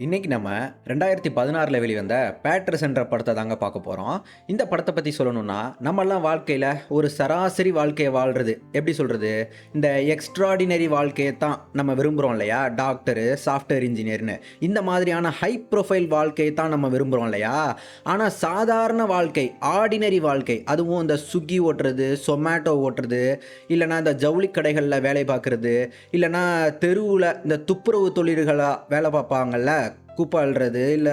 இன்னைக்கு நம்ம 2016ல் வெளிவந்த பேட்ரிஸ் என்ற படத்தை தாங்க பார்க்க போகிறோம். இந்த படத்தை பற்றி சொல்லணும்னா, நம்மலாம் வாழ்க்கையில் ஒரு சராசரி வாழ்க்கையை வாழ்றது எப்படி சொல்கிறது, இந்த எக்ஸ்ட்ராடினரி வாழ்க்கையை தான் நம்ம விரும்புகிறோம் இல்லையா? டாக்டரு, சாஃப்ட்வேர் இன்ஜினியர்னு இந்த மாதிரியான ஹை ப்ரொஃபைல் வாழ்க்கையை தான் நம்ம விரும்புகிறோம் இல்லையா? ஆனால் சாதாரண வாழ்க்கை, ஆர்டினரி வாழ்க்கை, அதுவும் இந்த ஸ்விக்கி ஓட்டுறது, சொமேட்டோ ஓட்டுறது, இல்லைனா இந்த ஜவுளி கடைகளில் வேலை பார்க்குறது, இல்லைனா தெருவில் இந்த துப்புரவு தொழில்களாக வேலை பார்ப்பாங்கல்ல, குப்பை அள்ளுறது, இல்ல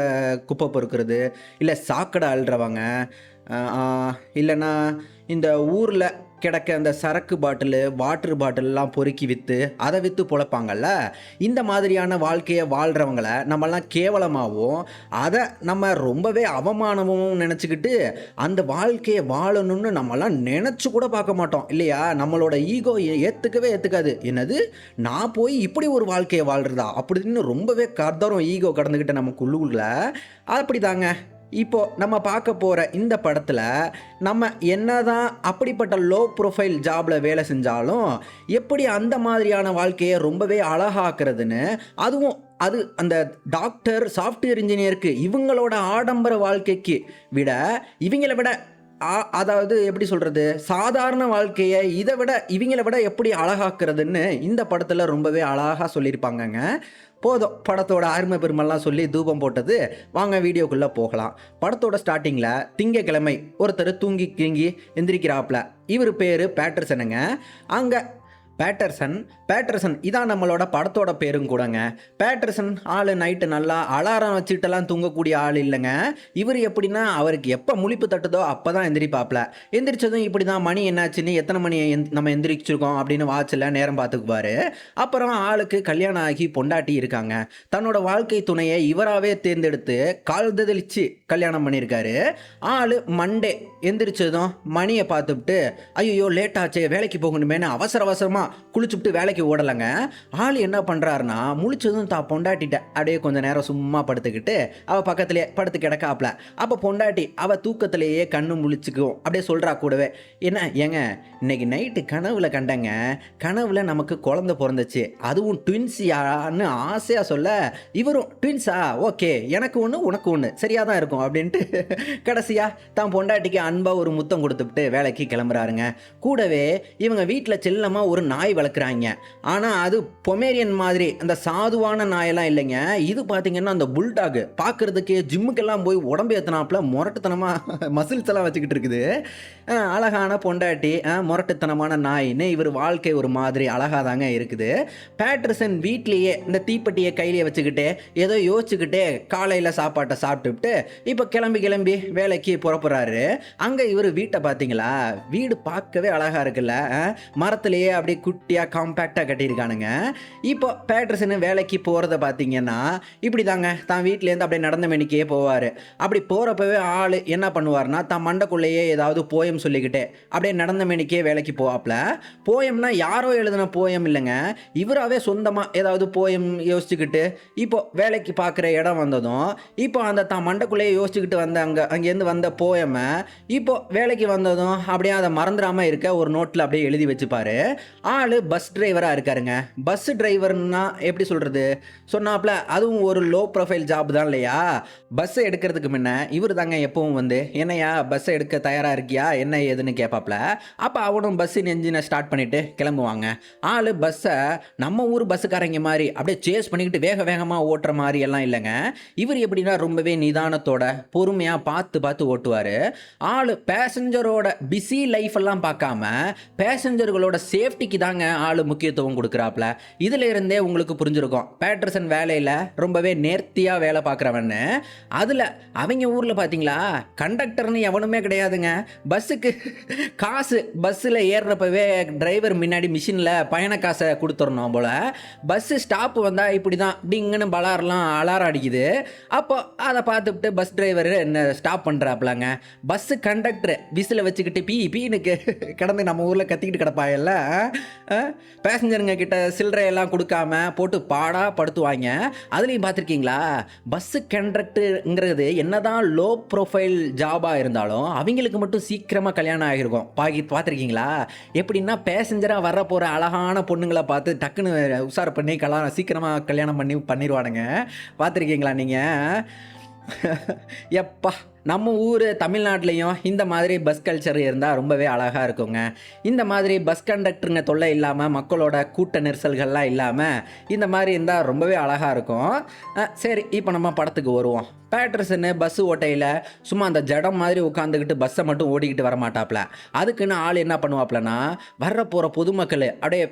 குப்பை பொறுக்குறது, இல்ல சாக்கடை அள்ளுறவங்க, இல்லன்னா இந்த ஊர்ல கிடக்க அந்த சரக்கு பாட்டிலு, வாட்டர் பாட்டில்லாம் பொறுக்கி வித்து, அத வித்து பொழப்பாங்கல்ல. இந்த மாதிரியான வாழ்க்கைய வாழ்றவங்கள நம்மலாம் கேவலமாவும், அத நம்ம ரொம்பவே அவமானமும் நெனச்சுக்கிட்டு, அந்த வாழ்க்கைய வாழணும்னு நம்மலாம் நெனச்சு கூட பார்க்க மாட்டோம். இல்லையா? நம்மளோட ஈகோ ஏத்துக்கவே ஏத்துக்காது. என்னது? நான் போய் இப்படி ஒரு வாழ்க்கைய வாழ்றதா? அப்படின்னு ரொம்பவே கதறும் ஈகோ கடந்துக்கிட்ட நமக்குள்ளுக்குள்ள. அப்படிதாங்க. இப்போ நம்ம பார்க்க போற இந்த படத்துல, நம்ம என்னதான் அப்படிப்பட்ட லோ ப்ரொஃபைல் ஜாப்ல வேலை செஞ்சாலும், எப்படி அந்த மாதிரியான வாழ்க்கைய ரொம்பவே அழகாக்குறதுன்னு, அதுவும் அது அந்த டாக்டர், சாஃப்ட்வேர் இன்ஜினியருக்கு இவங்களோட ஆடம்பர வாழ்க்கைக்கு விட, இவிங்கள விட அதாவது எப்படி சொல்றது? சாதாரண வாழ்க்கைய இத விட இவிங்கள விட எப்படி அழகாக்குறதுன்னு இந்த படத்துல ரொம்பவே அழகா சொல்லியிருப்பாங்கங்க. போதும் படத்தோட அருமை பெருமைலாம் சொல்லி தூபம் போட்டது. வாங்க வீடியோக்குள்ள போகலாம். படத்தோட ஸ்டார்ட்டிங்ல திங்கட்கிழமை ஒருத்தர் தூங்கி கீங்கி எந்திரிக்கிறாப்ல. இவரு பேரு பேட்டர்சனுங்க. அங்க பேட்டர்சன் இதான் நம்மளோட படத்தோட பேரும் கூடங்க. பேட்டர்சன் ஆளு நைட்டு நல்லா அலாரம் வச்சுட்டுலாம் தூங்கக்கூடிய ஆள் இல்லைங்க. இவர் எப்படின்னா, அவருக்கு எப்போ முழிப்பு தட்டுதோ அப்போ தான் எந்திரிப்பாப்ல. எந்திரிச்சதும் இப்படி தான் மணி என்னாச்சுன்னு, எத்தனை மணி நம்ம எந்திரிச்சிருக்கோம் அப்படின்னு வாட்சில் நேரம் பார்த்துக்குவாரு. அப்புறம் ஆளுக்கு கல்யாணம் ஆகி பொண்டாட்டி இருக்காங்க. தன்னோட வாழ்க்கை துணையை இவராகவே தேர்ந்தெடுத்து கால்தலிச்சு கல்யாணம் பண்ணியிருக்காரு. ஆளு மண்டே எந்திரிச்சதும் மணியை பார்த்துவிட்டு, ஐயோ லேட் ஆச்சே, வேலைக்கு போகணுமேனு அவசரமாக குளிச்சுட்டு வேலைக்கு ஓடலைங்க. ஆள் என்ன பண்ணுறாருன்னா, முழிச்சதும் தான் பொண்டாட்டிட்ட அப்படியே கொஞ்சம் நேரம் சும்மா படுத்துக்கிட்டு அவள் பக்கத்துலேயே படுத்து கிடக்காப்ல. அப்போ பொண்டாட்டி அவள் தூக்கத்திலேயே கண்ணு முழிச்சுக்கும் அப்படியே சொல்கிறா கூடவே, என்ன ஏங்க இன்னைக்கு நைட்டு கனவுல கண்டங்க, கனவுல நமக்கு குழந்தை பிறந்துச்சு, அதுவும் ட்வின்ஸியான்னு ஆசையாக சொல்ல, இவரும் ட்வின்ஸா, ஓகே எனக்கு ஒன்று உனக்கு ஒன்று சரியாக தான் இருக்கும் அப்படின்ட்டு கடைசியாக தான் பொண்டாட்டிக்கு அன்பாக ஒரு முத்தம் கொடுத்துட்டு வேலைக்கு கிளம்புறாருங்க. கூடவே இவங்க வீட்டில் செல்லமாக ஒரு நாய் வளர்க்குறாங்க. ஆனால் அது பொமேரியன் மாதிரி அந்த சாதுவான நாயெல்லாம் இல்லைங்க. இது பார்த்தீங்கன்னா அந்த புல்டாக் பார்க்குறதுக்கு ஜிம்முக்கெல்லாம் போய் உடம்பு ஏற்றினாப்புல முரட்டுத்தனமாக மசில்ஸ் எல்லாம் வச்சுக்கிட்டு இருக்குது. அழகான பொண்டாட்டி, முரட்டுத்தனமான நாயின்னு இவர் வாழ்க்கை ஒரு மாதிரி அழகாக தாங்க இருக்குது. பேட்டர்சன் வீட்லேயே இந்த தீப்பெட்டியை கையிலேயே வச்சுக்கிட்டே ஏதோ யோசிச்சுக்கிட்டே காலையில் சாப்பாட்டை சாப்பிட்டுவிட்டு இப்போ கிளம்பி வேலைக்கு புறப்படுறாரு. அங்கே இவர் வீட்டை பார்த்தீங்களா? வீடு பார்க்கவே அழகாக இருக்குல்ல. மரத்துலேயே அப்படியே குட்டியாக காம்பேக்டாக கட்டியிருக்கானுங்க. இப்போ பேட்டர்சனு வேலைக்கு போகிறத பார்த்தீங்கன்னா இப்படி தாங்க, தான் வீட்டிலேருந்து அப்படியே நடந்த மணிக்கே போவார். அப்படி போகிறப்பவே ஆள் என்ன பண்ணுவார்னா, தான் மண்டைக்குள்ளேயே ஏதாவது போயம் சொல்லிக்கிட்டே அப்படியே நடந்த மணிக்கே வேலைக்கு போவாப்ல. போயம்னா யாரோ எழுதின போயம் இல்லைங்க, இவராகவே சொந்தமாக ஏதாவது போயம் யோசிச்சுக்கிட்டு இப்போ வேலைக்கு பார்க்குற இடம் வந்ததும், இப்போ அந்த தான் மண்டைக்குள்ளேயே யோசிச்சுக்கிட்டு வந்த அங்கேருந்து வந்த போயமை இப்போ வேலைக்கு வந்ததும் அப்படியே அதை மறந்துடாமல் இருக்க ஒரு நோட்டில் அப்படியே எழுதி வச்சுப்பாரு. ஆள் பஸ் டிரைவராக இருக்காருங்க. பஸ் டிரைவர்னா எப்படி சொல்கிறது சொன்னாப்ல, அதுவும் ஒரு லோ ப்ரொஃபைல் ஜாப் தான் இல்லையா? பஸ்ஸை எடுக்கிறதுக்கு முன்ன இவர் தாங்க எப்பவும் வந்து, என்னையா பஸ்ஸை எடுக்க தயாராக இருக்கியா என்ன ஏதுன்னு கேட்பாப்ல. அப்போ அவனும் பஸ்ஸின் என்ஜினை ஸ்டார்ட் பண்ணிவிட்டு கிளம்புவாங்க. ஆள் பஸ்ஸை நம்ம ஊர் பஸ்ஸுக்காரங்க மாதிரி அப்படியே சேஸ் பண்ணிக்கிட்டு வேகமாக ஓட்டுற மாதிரி எல்லாம் இல்லைங்க. இவர் எப்படின்னா ரொம்பவே நிதானத்தோட பொறுமையாக பார்த்து ஓட்டுவார். ஆள் பேசஞ்சரோட பிஸி லைஃப் எல்லாம் பார்க்காம பேசஞ்சர்களோட சேஃப்டிக்கு தாங்க ஆள் முக்கியத்துவம் கொடுக்குறாப்ல. இதில் இருந்தே உங்களுக்கு புரிஞ்சிருக்கும் பேட்டர்சன் வேலையில் ரொம்பவே நேர்த்தியாக வேலை பார்க்குறவன்னு. அதில் அவங்க ஊரில் பார்த்தீங்களா, கண்டக்டர்னு எவனுமே கிடையாதுங்க. பஸ்ஸுக்கு காசு பஸ்ஸில் ஏறுறப்பவே டிரைவர் முன்னாடி மிஷினில் பயண காசை கொடுத்துடணும் போல். பஸ்ஸு ஸ்டாப்பு வந்தால் இப்படி தான் டிங்குன்னு அலாரம் அடிக்குது. அப்போ அதை பார்த்துட்டு பஸ் டிரைவர் என்ன ஸ்டாப் பண்ணுறாப்லாங்க. பஸ்ஸு கண்டக்டர் விசில் வச்சுக்கிட்டு பீனுக்கு கிடந்து நம்ம ஊரில் கத்திக்கிட்டு கிடப்பாயல்ல, பேசஞ்சருங்க கிட்ட சில்லறையெல்லாம் கொடுக்காம போட்டு பாடாக படுத்துவாங்க. அதுலேயும் பார்த்துருக்கீங்களா, பஸ்ஸு கண்டக்டருங்கிறது என்னதான் லோ ப்ரொஃபைல் ஜாபாக இருந்தாலும் அவங்களுக்கு மட்டும் சீக்கிரமாக கல்யாணம் ஆகிருக்கும். பார்த்துருக்கீங்களா, எப்படின்னா பேசஞ்சராக வர போகிற அழகான பொண்ணுங்களை பார்த்து டக்குன்னு உஷார் பண்ணி சீக்கிரமாக கல்யாணம் பண்ணிடுவானுங்க. பார்த்துருக்கீங்களா நீங்கள்? எப்பா, நம்ம ஊர் தமிழ்நாட்டிலையும் இந்த மாதிரி பஸ் கல்ச்சர் இருந்தால் ரொம்பவே அழகாக இருக்குங்க. இந்த மாதிரி பஸ் கண்டக்டருங்க தொல்லை இல்லாமல், மக்களோட கூட்ட நெரிசல்கள்லாம் இல்லாமல் இந்த மாதிரி இருந்தால் ரொம்பவே அழகாக இருக்கும். சரி, இப்போ நம்ம படத்துக்கு வருவோம். பேட்டர்சனு பஸ்ஸு ஓட்டையில் சும்மா அந்த ஜடம் மாதிரி உட்காந்துக்கிட்டு பஸ்ஸை மட்டும் ஓடிக்கிட்டு வரமாட்டாப்புல. அதுக்குன்னு ஆள் என்ன பண்ணுவாப்புலன்னா, வர்ற போகிற பொதுமக்கள் அப்படியே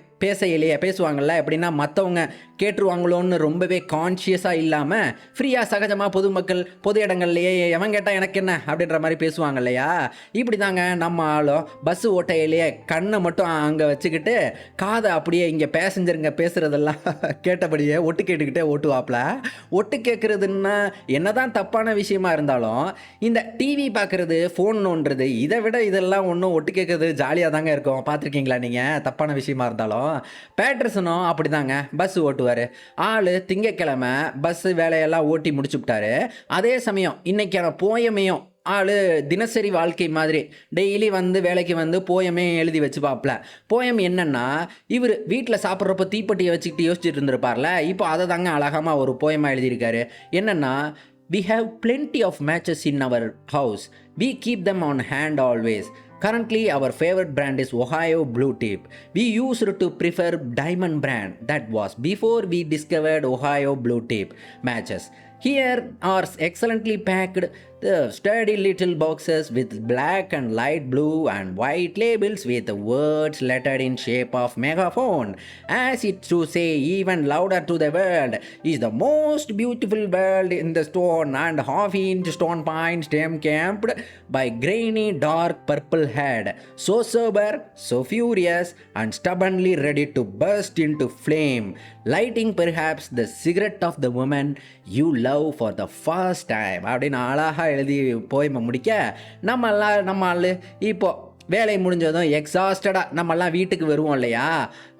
பேசுவாங்கள்ல, எப்படின்னா மற்றவங்க கேட்டுருவாங்களோன்னு ரொம்பவே கான்ஷியஸாக இல்லாமல் ஃப்ரீயாக சகஜமாக பொதுமக்கள் பொது இடங்கள்லையே எவன் கேட்டால் எனக்கு என்ன அப்படின்ற மாதிரி பேசுவாங்க இல்லையா? இப்படி தாங்க நம்ம ஆளும் பஸ்ஸு ஓட்டையிலேயே கண்ணை மட்டும் அங்கே வச்சுக்கிட்டு காதை அப்படியே இங்கே பேசஞ்சருங்க பேசுகிறதெல்லாம் கேட்டபடியே ஒட்டு கேட்டுக்கிட்டே ஓட்டுவாப்புல. ஒட்டு கேட்குறதுன்னா என்னதான் தப்பான விஷயமா இருந்தாலும் இந்த டிவி பார்க்குறது, ஃபோன் நோண்டுறது, இதை விட இதெல்லாம் ஒன்றும் ஒட்டு கேட்குறது ஜாலியாக தாங்க இருக்கும். பார்த்துருக்கீங்களா நீங்கள்? தப்பான விஷயமா இருந்தாலும் பேட்டர்சனும் அப்படி தாங்க பஸ் ஓட்டுவார். ஆள் திங்கக்கிழமை பஸ்ஸு வேலையெல்லாம் ஓட்டி முடிச்சுவிட்டாரு. அதே சமயம் இன்றைக்கான போயமையும் ஆள் தினசரி வாழ்க்கை மாதிரி டெய்லி வந்து வேலைக்கு வந்து போயமே எழுதி வச்சுப்பாப்ல. போயம் என்னென்னா, இவர் வீட்டில் சாப்பிட்றப்போ தீப்பெட்டியை வச்சுக்கிட்டு யோசிச்சுட்டு இருந்திருப்பார்ல, இப்போ அதை தாங்க அழகாமல் ஒரு போயமாக எழுதியிருக்காரு. என்னென்னா, we have plenty of matches in our house. We keep them on hand always. Currently, our favorite brand is Ohio Blue Tip. We used to prefer Diamond brand. That was before we discovered Ohio Blue Tip matches. Here are excellently packed sturdy little boxes with black and light blue and white labels with words lettered in shape of megaphone, as it to say even louder to the world, is the most beautiful world in the stone and half-inch stone pine stem capped by grainy dark purple head, so sober, so furious and stubbornly ready to burst into flame, lighting perhaps the cigarette of the woman you love for the first time. அப்படின்னு அழகாக எழுதி போய்மை முடிக்க நம்ம ஆள் இப்போ வேலை முடிஞ்சதும் எக்ஸாஸ்டடாக நம்மெல்லாம் வீட்டுக்கு வருவோம் இல்லையா,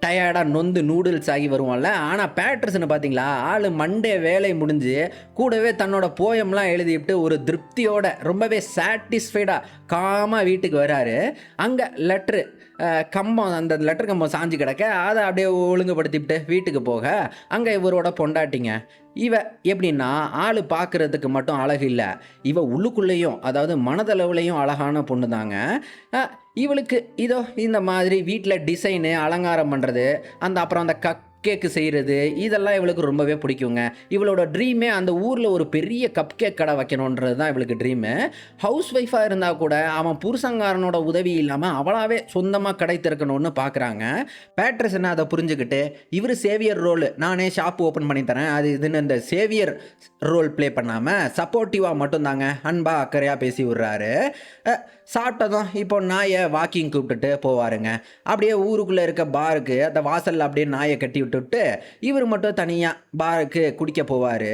டயர்டாக நொந்து நூடுல்ஸ் ஆகி வருவோம்ல. ஆனால் பேட்டர்சனை பார்த்தீங்களா, ஆள் மண்டே வேலை முடிஞ்சு கூடவே தன்னோட போயம்லாம் எழுதிவிட்டு ஒரு திருப்தியோட ரொம்பவே சாட்டிஸ்ஃபைடாக காமாக வீட்டுக்கு வராரு. அங்கே லெட்ரு கம்பம், அந்த லெட்டர் கம்பம் சாஞ்சு கிடக்க அதை அப்படியே ஒழுங்குபடுத்திவிட்டு வீட்டுக்கு போக அங்கே இவரோட பொண்டாட்டிங்க. இவ எப்படின்னா, ஆள் பார்க்குறதுக்கு மட்டும் அழகு இல்லை, இவ உள்ளுக்குள்ளேயும் அதாவது மனதளவுலையும் அழகான பொண்ணு தாங்க. இவளுக்கு இதோ இந்த மாதிரி வீட்டில் டிசைனு அலங்காரம் பண்ணுறது, அப்புறம் அந்த கேக்கு செய்கிறது, இதெல்லாம் இவளுக்கு ரொம்பவே பிடிக்குங்க. இவளோட ட்ரீமே அந்த ஊரில் ஒரு பெரிய கப் கேக் கடை வைக்கணுன்றது தான் இவளுக்கு ட்ரீமு. ஹவுஸ் ஒய்ஃபாக இருந்தால் கூட அவன் புருஷங்காரனோட உதவி இல்லாமல் அவளாவே சொந்தமாக கடை திறக்கணும்னு பார்க்குறாங்க. பேட்ரசனை அதை புரிஞ்சுக்கிட்டு இவர் சேவியர் ரோல், நானே ஷாப் ஓப்பன் பண்ணி தரேன் அது இதுன்னு இந்த சேவியர் ரோல் ப்ளே பண்ணாமல் சப்போர்ட்டிவாக மட்டும்தாங்க அன்பா அக்கறையாக பேசி விடுறாரு. சாப்பிட்டதும் இப்போ நாயை வாக்கிங் கூப்பிட்டுட்டு போவாருங்க. அப்படியே ஊருக்குள்ளே இருக்க பாருக்கு அந்த வாசலில் அப்படியே நாயை கட்டி விட்டுவிட்டு இவர் மட்டும் தனியாக பாருக்கு குடிக்க போவார்.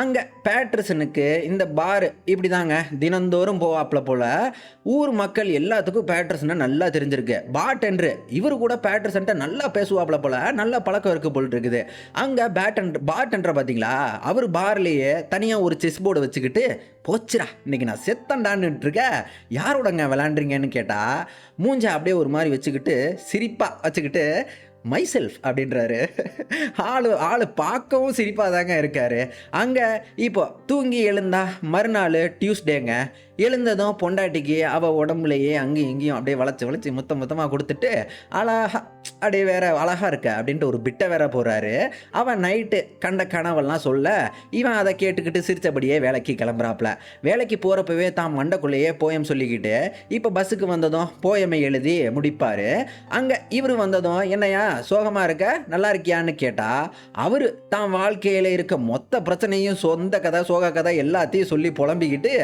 அங்கே பேட்ரசனுக்கு இந்த பார் இப்படி தாங்க தினந்தோறும் போவாப்புல போல். ஊர் மக்கள் எல்லாத்துக்கும் பேட்ரசனை நல்லா தெரிஞ்சிருக்கு. பார்டெண்டர் இவர் கூட பேட்ரசன்ட்ட நல்லா பேசுவாப்புல போல், நல்ல பழக்கம் இருக்குது போல் இருக்குது. அங்கே பார்டெண்டரை பார்த்தீங்களா, அவர் பார்லேயே தனியாக ஒரு செஸ் போர்டு வச்சுக்கிட்டு, போச்சுரா இன்னைக்கு நான் செத்தண்டான்னுட்டு இருக்க, யாரோடங்க விளாண்டுறீங்கன்னு கேட்டால் மூஞ்ச அப்படியே ஒரு மாதிரி வச்சுக்கிட்டு சிரிப்பாக வச்சுக்கிட்டு மைசெல்ஃப் அப்படின்றாரு. ஆள் பார்க்கவும் சிரிப்பாக தாங்க இருக்கார். அங்கே இப்போ தூங்கி எழுந்தா மறுநாள் டியூஸ்டேங்க. எழுந்ததும் பொண்டாட்டிக்கு அவள் உடம்புலையே அங்கேயும் இங்கேயும் அப்படியே வளைச்சி மொத்தமாக கொடுத்துட்டு அழகாக அப்படியே வேற அழகாக இருக்க அப்படின்ட்டு ஒரு பிட்டை வேற போகிறாரு. அவன் நைட்டு கண்ட கனவெல்லாம் சொல்ல இவன் அதை கேட்டுக்கிட்டு சிரித்தபடியே வேலைக்கு கிளம்புறாப்புல. வேலைக்கு போகிறப்பவே தான் மண்டைக்குள்ளேயே போயம் சொல்லிக்கிட்டு இப்போ பஸ்ஸுக்கு வந்ததும் போயமை எழுதி முடிப்பார். அங்கே இவர் வந்ததும் என்னையா சோகமாக இருக்க, நல்லா இருக்கியான்னு கேட்டால் அவர் தான் வாழ்க்கையில் இருக்க மொத்த பிரச்சனையும் சொந்த கதை சோக கதை எல்லாத்தையும் சொல்லி புலம்பிக்கிட்டு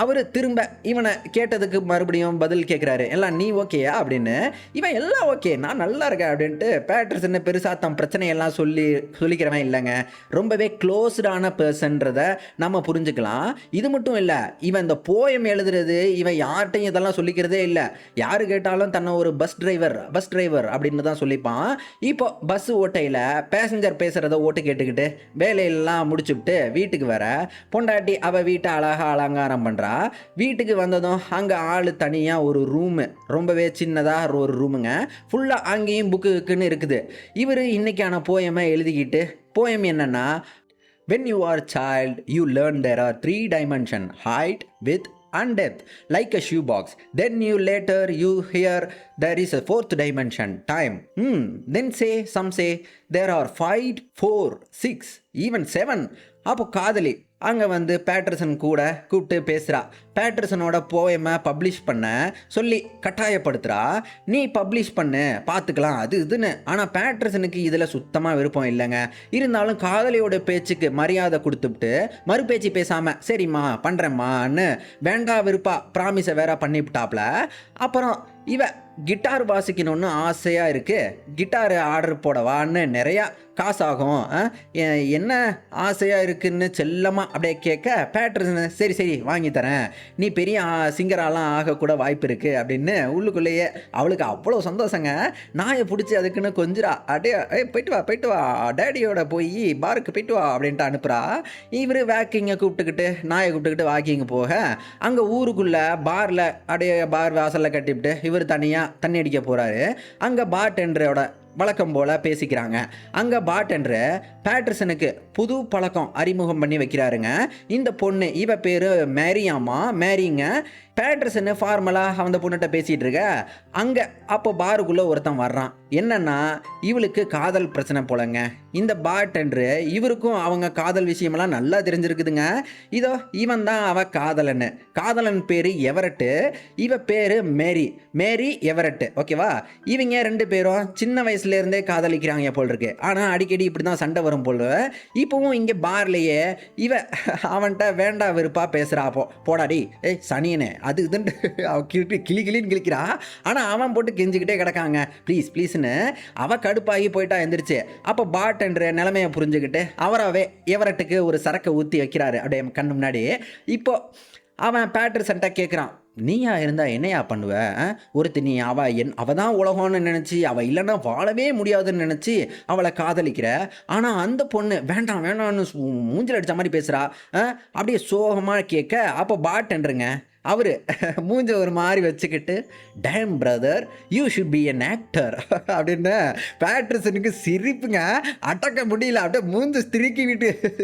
அவர் திரும்ப இவனை கேட்டதுக்கு மறுபடியும் பதில் கேட்குறாரு, எல்லாம் நீ ஓகேயா அப்படின்னு. இவன் எல்லாம் ஓகே, நான் நல்லா இருக்கேன் அப்படின்ட்டு பேட்டர்சன் பெருசாக தன் பிரச்சனையெல்லாம் சொல்லிக்கிறவன் இல்லைங்க. ரொம்பவே க்ளோஸ்டான பர்சன்றத நம்ம புரிஞ்சுக்கலாம். இது மட்டும் இல்லை, இவன் இந்த போயம் எழுதுறது இவன் யார்கிட்டையும் இதெல்லாம் சொல்லிக்கிறதே இல்லை. யார் கேட்டாலும் தன்னை ஒரு பஸ் டிரைவர் அப்படின்னு தான் சொல்லிப்பான். இப்போ பஸ் ஓட்டையில் பேசஞ்சர் பேசுகிறத ஓட்டு கேட்டுக்கிட்டு வேலையெல்லாம் முடிச்சுட்டு வீட்டுக்கு வர பொண்டாட்டி அவள் வீட்டை அழகாக அலங்காரம் பண்ணுறா. வீட்டுக்கு வந்ததும் அங்கே ஆள் தனியாக ஒரு ரூமு, ரொம்பவே சின்னதாக ஒரு ரூமுங்க, ஃபுல்லாக அங்கேயும் புக்குன்னு இருக்குது. இவர் இன்னைக்கான போயமை எழுதிக்கிட்டு, போயம் என்னன்னா, when you are child you learn there are 3 dimension, height, width and depth, like a shoebox. Then you later you hear there is a 4th dimension, time. Then some say there are 5, 4, 6, even 7. அப்போ காதலி அங்கே வந்து Patterson கூட கூப்பிட்டு பேசுகிறா. பேட்டர்சனோட போயமை publish பண்ண சொல்லி கட்டாயப்படுத்துகிறா. நீ பப்ளிஷ் பண்ணு, பார்த்துக்கலாம் அது இதுன்னு. ஆனால் பேட்டர்சனுக்கு இதில் சுத்தமாக விருப்பம் இல்லைங்க. இருந்தாலும் காதலியோட பேச்சுக்கு மரியாதை கொடுத்துட்டு மறுபேச்சு பேசாமல் சரிம்மா பண்ணுறேம்மான்னு வேண்டா விருப்பா ப்ராமிஸை வேற பண்ணிவிட்டாப்ல. அப்புறம் இவ கிட்டார் வாசிக்கணும்னு ஆசையாக இருக்குது, கிட்டார் ஆர்டர் போடவான்னு, நிறையா காசாகும், என்ன ஆசையாக இருக்குன்னு செல்லமாக அப்படியே கேட்க பேட்டர்சன் சரி வாங்கி தரேன், நீ பெரிய சிங்கராலாம் ஆகக்கூட வாய்ப்பு இருக்குது அப்படின்னு உள்ளுக்குள்ளேயே அவளுக்கு அவ்வளோ சந்தோஷங்க. நாயை பிடிச்சி அதுக்குன்னு கொஞ்சிரா, அப்படியே போயிட்டு வா டேடியோட போய் பாருக்கு போயிட்டு வா அப்படின்ட்டு அனுப்புகிறா. இவர் வேக்கிங்கை கூப்பிட்டுக்கிட்டு நாயை கூப்பிட்டுக்கிட்டு வாக்கிங் போக அங்கே ஊருக்குள்ளே பாரில் அப்படியே பார் வாசலில் கட்டிவிட்டு இவர் தனியாக தண்ணி அடிக்க போகிறாரு. அங்கே பார்டெண்டரோட வழக்கம் போல் பேசிக்கிறாங்க. அங்கே பார்டெண்டரு பேட்டர்சனுக்கு புது பழக்கம் அறிமுகம் பண்ணி வைக்கிறாருங்க. இந்த பொண்ணு இவ பேர் மேரிங்க. பேட்டர்சனு ஃபார்மலாக அந்த பொண்ணுகிட்ட பேசிகிட்டு இருக்க அங்கே அப்போ பாருக்குள்ளே ஒருத்தன் வர்றான். என்னன்னா இவளுக்கு காதல் பிரச்சனை போலங்க. இந்த பார்டெண்டரு இவருக்கும் அவங்க காதல் விஷயமெல்லாம் நல்லா தெரிஞ்சிருக்குதுங்க. இதோ இவன் தான் அவ காதலன் பேர் எவரட்டு, இவ பேர் மேரி எவரட்டு. ஓகேவா? இவங்க 2 பேரும் சின்ன வயசுலேருந்தே காதலிக்கிறாங்க போல் இருக்கு. ஆனால் அடிக்கடி இப்படி தான் சண்டை வரும் போல். இப்போவும் இங்கே பார்லேயே இவ அவன்கிட்ட வேண்டா வெறுப்பா பேசுகிறா. போடாடி ஏய் சனியனே அது இதுன்னு கிளின்னு கிளிக்கிறா. ஆனால் அவன் போட்டு கெஞ்சிக்கிட்டே கிடக்காங்க ப்ளீஸ்னு. அவள் கடுப்பாகி போயிட்டா எந்திரிச்சு. அப்போ பார்டெண்டர் நிலைமையை புரிஞ்சுக்கிட்டு அவராகவே எவரட்டுக்கு ஒரு சரக்கை ஊற்றி வைக்கிறாரு அப்படியே கண்ணு முன்னாடி. இப்போ அவன் பேட்டர்சன்ட்ட கேட்குறான், நீயா இருந்தால் என்னையா பண்ணுவ? ஒருத்தி நீ அவள் தான் உலகம்னு நினச்சி, அவள் இல்லைன்னா வாழவே முடியாதுன்னு நினச்சி அவளை காதலிக்கிற. ஆனால் அந்த பொண்ணு வேண்டாம்னு மூஞ்சில் அடித்த மாதிரி பேசுகிறா. அப்படியே சோகமாக கேட்க அப்போ பார்டெண்டருங்க அவர் மூஞ்ச ஒரு மாதிரி வச்சுக்கிட்டு, damn brother you should be an actor அப்படின்னு பேட்டர்சனுக்கு சிரிப்புங்க அடக்க முடியல. அப்படியே மூஞ்ச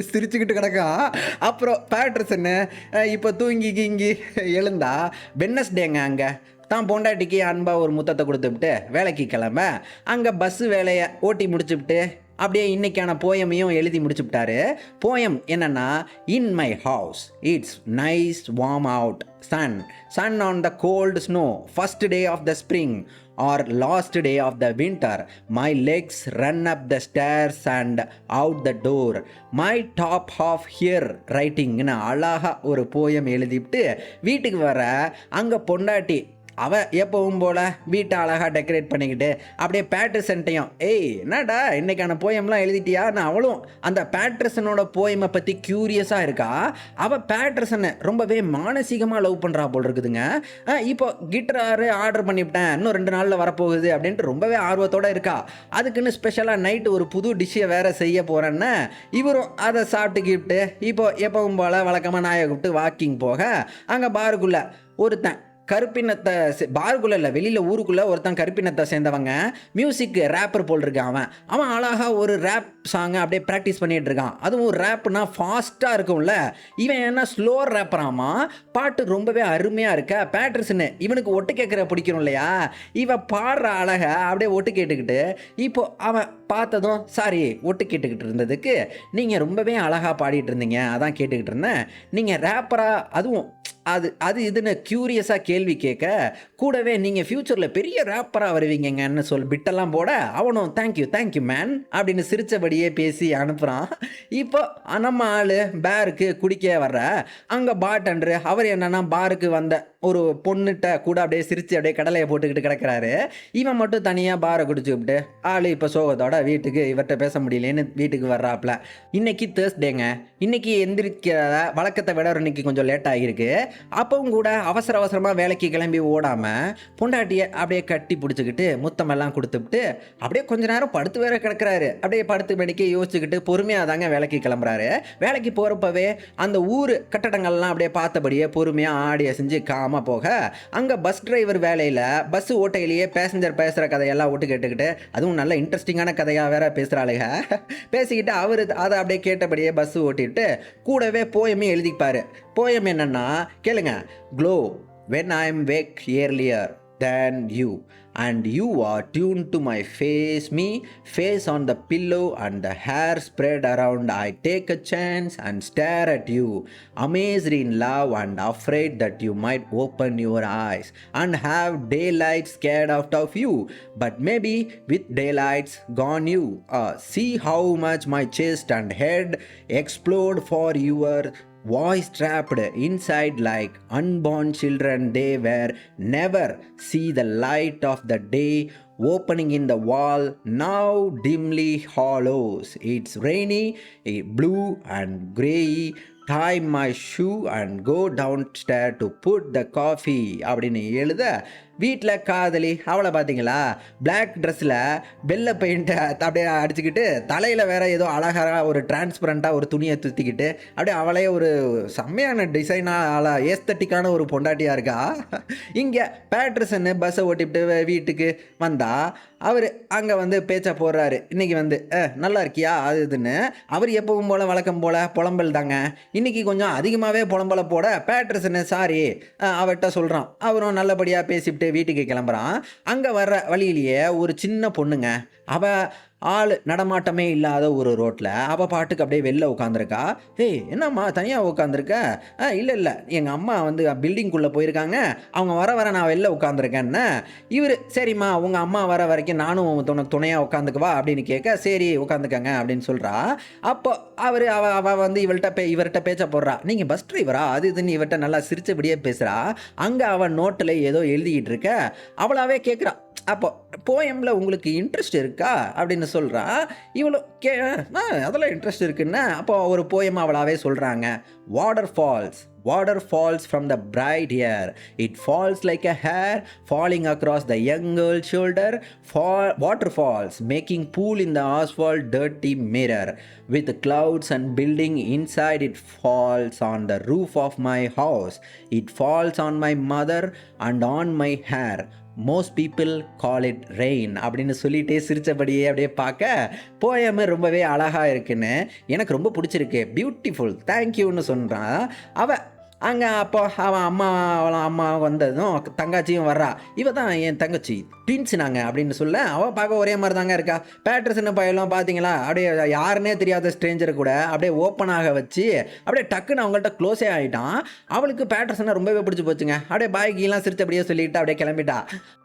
சிரிச்சுக்கிட்டு கிடக்கும். அப்புறம் பேட்டர்சன்னு இப்போ தூங்கி எழுந்தா வெட்னஸ்டேங்க. அங்கே தான் பொண்டாட்டிக்கு அன்பாக ஒரு முத்தத்தை கொடுத்துவிட்டு வேலைக்கு கிளம்ப அங்கே பஸ்ஸு வேலையை ஓட்டி முடிச்சுவிட்டு அப்படியே இன்னைக்கான போயமையும் எழுதி முடிச்சுவிட்டாரு. போயம் என்னன்னா, in my house it's nice warm out, sun on the cold snow, first day of the spring or last day of the winter, my legs run up the stairs and out the door, my top half here writing ன்னு அழகா ஒரு poem எழுதிவிட்டு வீட்டுக்கு வர அங்கே பொண்டாட்டி அவள் எப்பவும் போல் வீட்டை அழகாக டெக்கரேட் பண்ணிக்கிட்டு அப்படியே பேட்டர்சன்ட்டையும் என்னடா இன்னைக்கான போயம்லாம் எழுதிட்டியா? நான் அவளும் அந்த பேட்டர்சனோட போயமை பற்றி க்யூரியஸாக இருக்கா. அவள் பேட்டர்சனை ரொம்பவே மானசீகமாக லவ் பண்ணுறா போல் இருக்குதுங்க. இப்போ கிட்டார் ஆர்டர் பண்ணிவிட்டேன், இன்னும் 2 நாளில் வரப்போகுது அப்படின்ட்டு ரொம்பவே ஆர்வத்தோடு இருக்கா. அதுக்குன்னு ஸ்பெஷலாக நைட்டு ஒரு புது டிஷ்ஷை வேறு செய்ய போகிறேன்னு இவரும் அதை சாப்பிட்டுக்கிட்டு இப்போ எப்பவும் போல் வழக்கமாக நாயை கூப்பிட்டு வாக்கிங் போக அங்கே பாருக்குள்ளே ஒருத்தன் கருப்பினத்தை பாருக்குள்ள இல்லை வெளியில் ஊருக்குள்ளே ஒருத்தன் கருப்பினத்தை சேர்ந்தவங்க மியூசிக் ரேப்பர் போல் இருக்கான். அவன் அழகாக ஒரு ரேப் சாங்கை அப்படியே ப்ராக்டிஸ் பண்ணிகிட்டு இருக்கான். அதுவும் ரேப்புனா ஃபாஸ்ட்டாக இருக்கும்ல. இவன் என்ன ஸ்லோ ரேப்பராமா, பாட்டு ரொம்பவே அருமையாக இருக்க. பேட்டர்சனு இவனுக்கு ஒட்டு கேட்குற பிடிக்கணும் இல்லையா, இவன் பாடுற அழகை அப்படியே ஒட்டு கேட்டுக்கிட்டு இப்போ அவன் பார்த்ததும் சாரி ஒட்டு கேட்டுக்கிட்டு இருந்ததுக்கு நீங்கள் ரொம்பவே அழகாக பாடிட்டு இருந்தீங்க, அதான் கேட்டுக்கிட்டு இருந்தேன், நீங்கள் ரேப்பரா அதுவும் அது இதுன்னு க்யூரியஸாக கேள்வி கேட்க கூடவே நீங்கள் ஃப்யூச்சரில் பெரிய ரேப்பராக வருவீங்கன்னு பிட்டெல்லாம் போட அவனும் தேங்க்யூ மேன் அப்படின்னு சிரித்தபடியே பேசி அனுப்புகிறான். இப்போ நம்ம ஆள் பேருக்கு குடிக்க வர்ற அங்கே பார்டெண்டர் அவர் என்னன்னா பாருக்கு வந்த ஒரு பொண்ணுகிட்ட கூட அப்படியே சிரித்து அப்படியே கடலையை போட்டுக்கிட்டு கிடக்கிறாரு. இவன் மட்டும் தனியாக பாரை குடிச்சுக்கிட்டு ஆள் இப்போ சோகத்தோட வீட்டுக்கு இவர்கிட்ட பேச முடியலேன்னு வீட்டுக்கு வர்றாப்புல. இன்னைக்கு தேர்ஸ்டேங்க. இன்னைக்கு எந்திரிக்கிற வழக்கத்தை விட இன்னைக்கு கொஞ்சம் லேட் ஆகியிருக்கு. அப்பவும் கூட அவசரமாக வேலைக்கு கிளம்பி ஓடாமல் பொண்டாட்டியை அப்படியே கட்டி பிடிச்சிக்கிட்டு முத்தமெல்லாம் கொடுத்துட்டு அப்படியே கொஞ்ச நேரம் படுத்து வேற கிடக்கிறாரு. அப்படியே படுத்து மணிக்கு யோசிச்சுக்கிட்டு பொறுமையாக தாங்க வேலைக்கு கிளம்புறாரு. வேலைக்கு போகிறப்பவே அந்த ஊர் கட்டடங்கள்லாம் அப்படியே பார்த்தபடியே பொறுமையாக ஆடி செஞ்சு போக அங்கே பஸ் டிரைவர் வேலையில் பஸ் ஓட்டையிலேயே பேசஞ்சர் பேசுகிற கதையெல்லாம் ஓட்டு கேட்டுக்கிட்டு அதுவும் நல்ல இன்ட்ரெஸ்டிங்கான கதையாக வேற பேசுகிறாளுங்க. பேசிக்கிட்டு அவர் அதை அப்படியே கேட்டபடியே பஸ் ஓட்டிட்டு கூடவே போயமே எழுதிப்பார். போயம் என்னன்னா கேளுங்க. Glow when I am wake earlier than you and you are tuned to my face on the pillow and the hair spread around. I take a chance and stare at you, amazed in love and afraid that you might open your eyes and have daylight scared out of you, but maybe with daylights gone you see how much my chest and head explode for your voice trapped inside like unborn children. They were never see the light of the day opening in the wall now dimly hollows. It's rainy, blue and grey. Tie my shoe and go downstairs to put the coffee அப்படின்னு எழுத வீட்டில் காதலி அவளை பார்த்தீங்களா black ட்ரெஸ்ஸில் வெள்ளை பெயிண்ட்டை அப்படியே அடிச்சுக்கிட்டு தலையில் வேற ஏதோ அழகாக ஒரு டிரான்ஸ்பரண்ட்டாக ஒரு துணியை துத்திக்கிட்டு அப்படியே அவளே ஒரு செம்மையான டிசைனாக ஏஸ்தட்டிக்கான ஒரு பொண்டாட்டியாக இருக்கா. இங்கே பேட்ரிசன்னு பஸ்ஸை ஓட்டிவிட்டு வீட்டுக்கு வந்தால் அவர் அங்கே பேச்சை போடுறாரு. இன்றைக்கி நல்லா இருக்கியா அது இதுன்னு அவர் எப்பவும் போல் வழக்கம் போல் புலம்பல் தாங்க. இன்றைக்கி கொஞ்சம் அதிகமாகவே புலம்பலை போட பேட்ரிசன்னு சாரி அவர்கிட்ட சொல்கிறான். அவரும் நல்லபடியாக பேசிவிட்டு வீட்டுக்கு கிளம்புறான். அங்கே வர்ற வழியிலேயே ஒரு சின்ன பொண்ணுங்க. அவள் ஆள் நடமாட்டமே இல்லாத ஒரு ரோட்டில் அவள் பாட்டுக்கு அப்படியே வெளில உட்காந்துருக்கா. ஏய் என்னம்மா தனியாக உட்காந்துருக்க? இல்லை எங்கள் அம்மா பில்டிங்குள்ளே போயிருக்காங்க, அவங்க வர நான் வெளில உட்காந்துருக்கேன்னு. இவர் சரிம்மா உங்கள் அம்மா வர வரைக்கும் நானும் உனக்கு துணையாக உட்காந்துக்குவா அப்படின்னு கேட்க சரி உட்காந்துக்கங்க அப்படின்னு சொல்கிறா. அப்போ அவள் இவர்கிட்ட பேச்ச போடுறா. நீங்கள் பஸ் டிரைவரா அது இதுன்னு இவர்கிட்ட நல்லா சிரிச்சபடியே பேசுகிறா. அங்கே அவன் நோட்டில் ஏதோ எழுதிக்கிட்டு இருக்க. அவளாவே கேட்குறா. அப்போ போயமில் உங்களுக்கு இன்ட்ரெஸ்ட் இருக்கா அப்படின்னு சொல்கிறா. இவ்வளோ அதெல்லாம் இன்ட்ரெஸ்ட் இருக்குன்னு அப்போ ஒரு போயம் அவளாவே சொல்கிறாங்க. Water falls from the bright air. It falls like a hair falling across the young girl's shoulder. Water falls, making pool in the asphalt dirty mirror. With clouds and building inside, it falls on the roof of my house. It falls on my mother and on my hair. Most people call it rain அப்படின்னு சொல்லிகிட்டே சிரித்தபடியே அப்படியே பார்க்க போயமே ரொம்பவே அழகாக இருக்குன்னு எனக்கு ரொம்ப பிடிச்சிருக்கு, பியூட்டிஃபுல், தேங்க்யூன்னு சொல்கிறான். அவள் அங்கே அப்போ அவன் அம்மா வந்ததும் தங்காச்சியும் வர்றா. இவ தான் என் தங்கச்சி, ட்வின்ஸ் நாங்கள் அப்படின்னு சொல்ல அவள் பார்க்க ஒரே மாதிரி தாங்க இருக்கா. பேட்ரிசன் பையெல்லாம் பார்த்தீங்களா அப்படியே யாருன்னே தெரியாத ஸ்ட்ரேஞ்சரை கூட அப்படியே ஓப்பனாக வச்சு அப்படியே டக்குன்னு அவங்கள்ட்ட க்ளோஸே ஆகிட்டான். அவளுக்கு பேட்ரிசனை ரொம்பவே பிடிச்சி போச்சுங்க. அப்படியே பாய்க்கெல்லாம் சிரித்து அப்படியே சொல்லிட்டு அப்படியே கிளம்பிட்டா.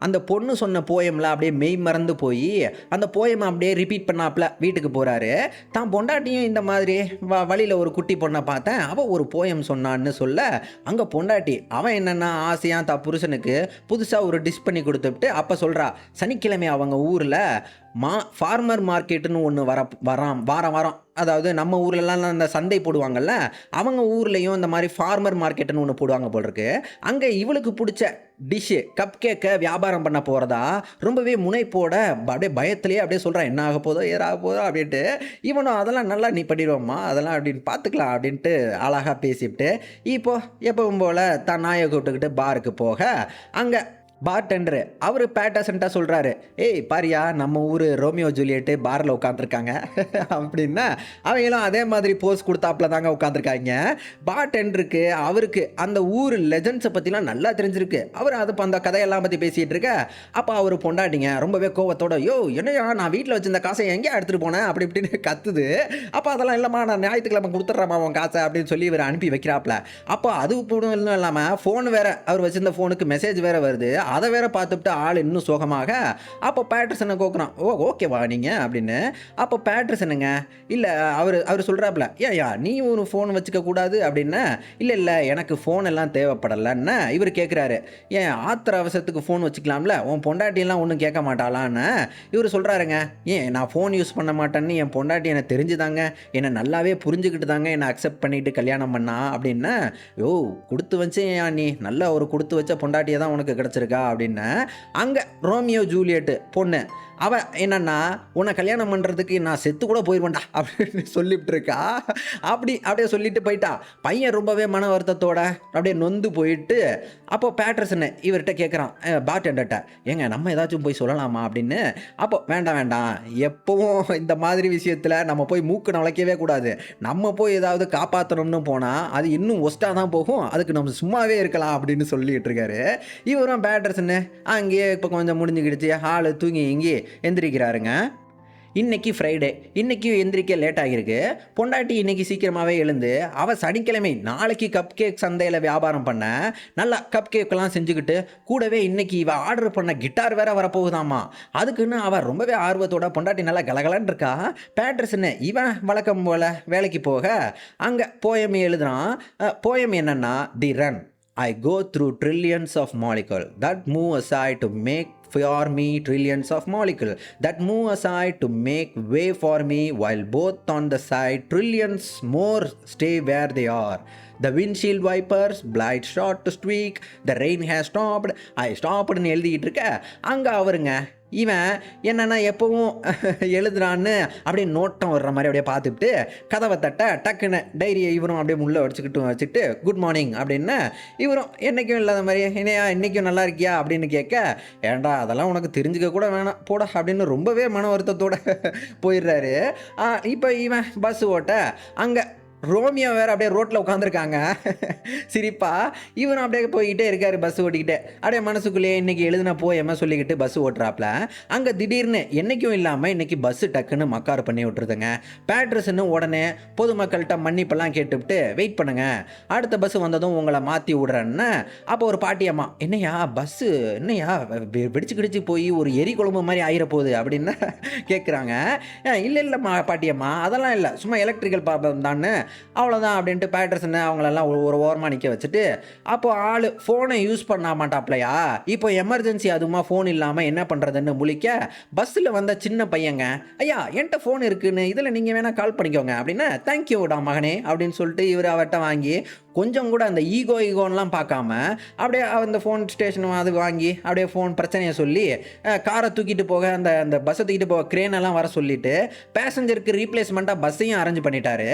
அந்த பொண்ணு சொன்ன போயமில் அப்படியே மெய் மறந்து போய் அந்த போயமை அப்படியே ரிப்பீட் பண்ணாப்புல வீட்டுக்கு போகிறாரு. தான் பொண்டாட்டியும் இந்த மாதிரி வழியில் ஒரு குட்டி பொண்ணை பார்த்தேன், அவள் ஒரு போயம் சொன்னான்னு சொல்ல அங்கே பொண்டாட்டி அவன் என்னென்னா ஆசையாக தான் புருஷனுக்கு புதுசாக ஒரு டிஷ் பண்ணி கொடுத்துட்டு அப்போ சொல்கிறா, சனிக்கிழமை அவங்க ஊரில் ஃபார்மர் மார்க்கெட்டுன்னு ஒன்று வாரம் அதாவது நம்ம ஊர்லலாம் அந்த சந்தை போடுவாங்கள்ல, அவங்க ஊர்லேயும் இந்த மாதிரி ஃபார்மர் மார்க்கெட்டுன்னு ஒன்று போடுவாங்க போல் இருக்கு. அங்கே இவளுக்கு பிடிச்ச டிஷ்ஷு கப் கேக்கை வியாபாரம் பண்ண போகிறதா ரொம்பவே முனைப்போட அப்படியே பயத்துலேயே அப்படியே சொல்கிறான். என்ன ஆக போதோ ஏறாக போதோ அப்படின்ட்டு. இவனும் அதெல்லாம் நல்லா நீ பண்ணிடுவோம்மா அதெல்லாம் அப்படின்னு பார்த்துக்கலாம் அப்படின்ட்டு அழகாக பேசிவிட்டு இப்போது எப்பவும் போல் தான் நாயை கூப்பிட்டுக்கிட்டு பாருக்கு போக அங்கே பார்டெண்டரு அவர் பேட்டசன்ட்டாக சொல்கிறாரு, ஏய் பாரியா நம்ம ஊர் ரோமியோ ஜூலியட்டு பாரில் உட்காந்துருக்காங்க அப்படின்னா அவங்களும் அதே மாதிரி போஸ் கொடுத்தாப்புல தாங்க உட்காந்துருக்காங்க. பார்டெண்டருக்கு அவருக்கு அந்த ஊர் லெஜண்ட்ஸை பற்றிலாம் நல்லா தெரிஞ்சிருக்கு. அவர் அதை அந்த கதையெல்லாம் பற்றி பேசிகிட்டு இருக்க. அப்போ அவர் பொண்டாட்டிங்க ரொம்பவே கோவத்தோட, யோ என்னையா நான் வீட்டில் வச்சிருந்த காசை எங்கேயா எடுத்துகிட்டு போனேன் அப்படி இப்படின்னு கத்துது. அப்போ அதெல்லாம் இல்லைம்மா நான் ஞாயிற்றுக்கிழமை கொடுத்துட்றேம்மா அவன் காசை அப்படின்னு சொல்லி இவர் அனுப்பி வைக்கிறாப்புல. அப்போ அது இன்னும் இல்லாமல் ஃபோன் வேறு அவர் வச்சிருந்த ஃபோனுக்கு மெசேஜ் வேறு வருது. அதை வேற பார்த்துட்டு ஆள் இன்னும் சோகமாக. அப்போ பேட்டர்சனை கோக்குறான், ஓ ஓகேவா நீங்கள் அப்படின்னு. அப்போ பேட்டர்சனுங்க இல்லை, அவர் சொல்கிறாப்புல, ஏயா நீ ஒரு ஃபோன் வச்சுக்க கூடாது அப்படின்னு. இல்லை எனக்கு ஃபோன் எல்லாம் தேவைப்படலைன்னு இவர் கேட்குறாரு. ஏன் ஆத்திர அவசரத்துக்கு ஃபோன் வச்சுக்கலாம்ல, உன் பொண்டாட்டியெல்லாம் ஒன்றும் கேட்க மாட்டாளான்னு இவர் சொல்கிறாருங்க. ஏன் நான் ஃபோன் யூஸ் பண்ண மாட்டேன்னு என் பொண்டாட்டி என்னை தெரிஞ்சுதாங்க, என்னை நல்லாவே புரிஞ்சுக்கிட்டு தாங்க என்னை அக்செப்ட் பண்ணிட்டு கல்யாணம் பண்ணா அப்படின்னு. யோ கொடுத்து வச்சேன் நீ, நல்ல ஒரு கொடுத்து வச்ச பொண்டாட்டியை தான் உனக்கு கிடச்சிருக்கா அப்படின்னு. அங்கே ரோமியோ ஜூலியட் பொண்ணு அவள் என்னன்னா, உன்னை கல்யாணம் பண்ணுறதுக்கு நான் செத்து கூட போயிடுவேன்டா அப்படின்னு சொல்லிவிட்டு இருக்கா. அப்படியே சொல்லிட்டு போயிட்டா. பையன் ரொம்பவே மன வருத்தத்தோட அப்படியே நொந்து போயிட்டு, அப்போ பேட்டர்சன் இவர்கிட்ட கேட்குறான் பார்டெண்டர்கிட்ட, ஏங்க நம்ம ஏதாச்சும் போய் சொல்லலாமா அப்படின்னு. அப்போ வேண்டாம், எப்பவும் இந்த மாதிரி விஷயத்தில் நம்ம போய் மூக்கு நுழைக்கவே கூடாது. நம்ம போய் ஏதாவது காப்பாற்றணும்னு போனால் அது இன்னும் ஒஸ்ட்டாக தான் போகும், அதுக்கு நம்ம சும்மாவே இருக்கலாம் அப்படின்னு சொல்லிட்டு இருக்காரு. இவரும் பேட்டர்சன்னு அங்கேயே இப்போ கொஞ்சம் முடிஞ்சுக்கிடுச்சு, ஆள் தூங்கி இங்கி எந்திரிக்கிறாருங்க. இன்னைக்கு ஃப்ரைடே, இன்றைக்கி எந்திரிக்க லேட் ஆகியிருக்கு. பொண்டாட்டி இன்றைக்கி சீக்கிரமாகவே எழுந்து அவள் சனிக்கிழமை நாளைக்கு கப் கேக் சந்தையில் வியாபாரம் பண்ண நல்லா கப் கேக்கெல்லாம் செஞ்சுக்கிட்டு, கூடவே இன்றைக்கி இவள் ஆர்டர் பண்ண கிட்டார் வேற வரப்போகுதாமா. அதுக்குன்னு அவள் ரொம்பவே ஆர்வத்தோட பொண்டாட்டி நல்லா கலகலன்னு இருக்கா. பேட்டர்சன்னு இவன் வழக்கம் போல் வேலைக்கு போக அங்கே போயம் எழுதுறான். போயம் என்னன்னா, தி run I go through trillions of molecules that move aside to make for me trillions of molecules that move aside to make way for me, while both on the side trillions more stay where they are. The windshield wipers blind shot to streak, the rain has stopped, I stopped ன்னு எழுதிக்கிட்டு இருக்க. அங்கே அவருங்க இவன் என்னென்னா எப்பவும் எழுதுறான்னு அப்படியே நோட்டம் வர்ற மாதிரி அப்படியே பார்த்துட்டு கதவை தட்ட டக்குன்னு டைரியை இவரும் அப்படியே உள்ளே வச்சுட்டு குட் மார்னிங் அப்படின்னு. இவரும் என்றைக்கும் இல்லாத மாதிரி, என்னையா இன்றைக்கும் நல்லா இருக்கியா அப்படின்னு கேட்க, ஏன்டா அதெல்லாம் உனக்கு தெரிஞ்சுக்க கூட வேணாம் போட அப்படின்னு ரொம்பவே மன வருத்தத்தோடு போயிடுறாரு. இப்போ இவன் பஸ் ஓட்ட அங்கே ரோமியோ வேறு அப்படியே ரோட்டில் உட்காந்துருக்காங்க சிரிப்பா. இவனும் அப்படியே போய்கிட்டே இருக்கார் பஸ் ஓட்டிக்கிட்டே. அப்படியே மனசுக்குள்ளேயே இன்றைக்கி எழுதின போயமா சொல்லிக்கிட்டு பஸ் ஓட்டுறாப்புல. அங்கே திடீர்னு என்றைக்கும் இல்லாமல் இன்றைக்கி பஸ்ஸு டக்குன்னு மக்கார் பண்ணி விட்டுருதுங்க. பேட்டர்சன்னு உடனே பொதுமக்கள்கிட்ட மன்னிப்பெல்லாம் கேட்டுவிட்டு வெயிட் பண்ணுங்க, அடுத்த பஸ் வந்ததும் உங்களை மாற்றி விடுறேன்னு. அப்போ ஒரு பாட்டியம்மா, என்னையா பஸ்ஸு என்னையா வெடிச்சு போய் ஒரு எரி குழம்பு மாதிரி ஆயிரப்போகுது அப்படின்னு கேட்குறாங்க. இல்லைம்மா பாட்டியம்மா, அதெல்லாம் இல்லை, சும்மா எலக்ட்ரிக்கல் ப்ராப்ளம் தான்னு, அவ்வளோதான் அப்படின்ட்டு பேட்டர்சனை அவங்களெல்லாம் ஒரு ஓரமாக நிற்க வச்சுட்டு, அப்போ ஆள் ஃபோனை யூஸ் பண்ண மாட்டாப்லையா, இப்போ எமர்ஜென்சி அதுமா ஃபோன் இல்லாமல் என்ன பண்ணுறதுன்னு முழிக்க, பஸ்ஸில் வந்த சின்ன பையங்க, ஐயா என்கிட்ட ஃபோன் இருக்குன்னு இதில் நீங்கள் வேணால் கால் பண்ணிக்கோங்க அப்படின்னு. தேங்க்யூடா மகனே அப்படின்னு சொல்லிட்டு இவர் அவர்கிட்ட வாங்கி கொஞ்சம் கூட அந்த ஈகோன்லாம் பார்க்காம அப்படியே அந்த ஃபோன் ஸ்டேஷன் அது வாங்கி அப்படியே ஃபோன் பிரச்சனையை சொல்லி காரை தூக்கிட்டு போக அந்த பஸ்ஸை தூக்கிட்டு போக க்ரேனெல்லாம் வர சொல்லிவிட்டு பேசஞ்சருக்கு ரீப்ளேஸ்மெண்ட்டாக பஸ்ஸையும் அரேஞ்ச் பண்ணிட்டாரு.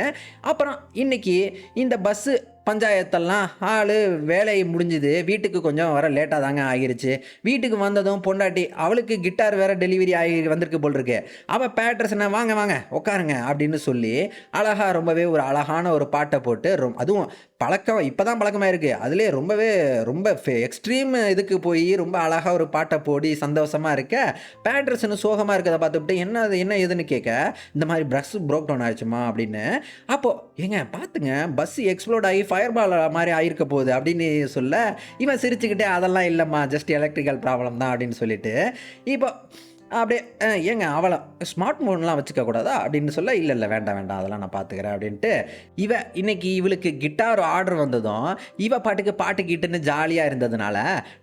அப்புறம் இன்றைக்கி இந்த பஸ்ஸு பஞ்சாயத்தெல்லாம் ஆள் வேலை முடிஞ்சுது, வீட்டுக்கு கொஞ்சம் வர லேட்டாக தாங்க ஆகிருச்சு. வீட்டுக்கு வந்ததும் பொண்டாட்டி அவளுக்கு கிட்டார் வேறு டெலிவரி ஆகி வந்திருக்கு போல் இருக்கு. அவள் பேட்டர்சனை வாங்க உட்காருங்க அப்படின்னு சொல்லி அழகாக ரொம்பவே ஒரு அழகான ஒரு பாட்டை போட்டு அதுவும் இப்போ தான் பழக்கமாக இருக்குது, அதிலே ரொம்ப எக்ஸ்ட்ரீம் இதுக்கு போய் ரொம்ப அழகாக ஒரு பாட்டை போடி சந்தோஷமாக இருக்க. பேட்டர்சனு சோகமாக இருக்கிறத பார்த்துட்டு என்ன ஏதுன்னு கேட்க, இந்த மாதிரி பஸ் ப்ரோக் டவுன் ஆயிடுச்சுமா அப்படின்னு. அப்போது ஏங்க பார்த்துங்க பஸ் எக்ஸ்ப்ளோட் ஆகி ஃபயர் பால் மாதிரி ஆகிருக்க போகுது அப்படின்னு சொல்ல, இவன் சிரிச்சுக்கிட்டே அதெல்லாம் இல்லைம்மா ஜஸ்ட் எலக்ட்ரிக்கல் ப்ராப்ளம் தான் அப்படின்னு சொல்லிட்டு, இப்போ அப்படியே ஏங்க அவளை ஸ்மார்ட் ஃபோன்லாம் வச்சுக்க கூடாதா அப்படின்னு சொல்ல, இல்லை வேண்டாம் அதெல்லாம் நான் பார்த்துக்கிறேன் அப்படின்ட்டு. இன்னைக்கு இவளுக்கு கிட்டார் ஆர்டர் வந்ததும் இவ பாட்டுக்கு பாட்டு கிட்டுன்னு ஜாலியாக இருந்ததுனால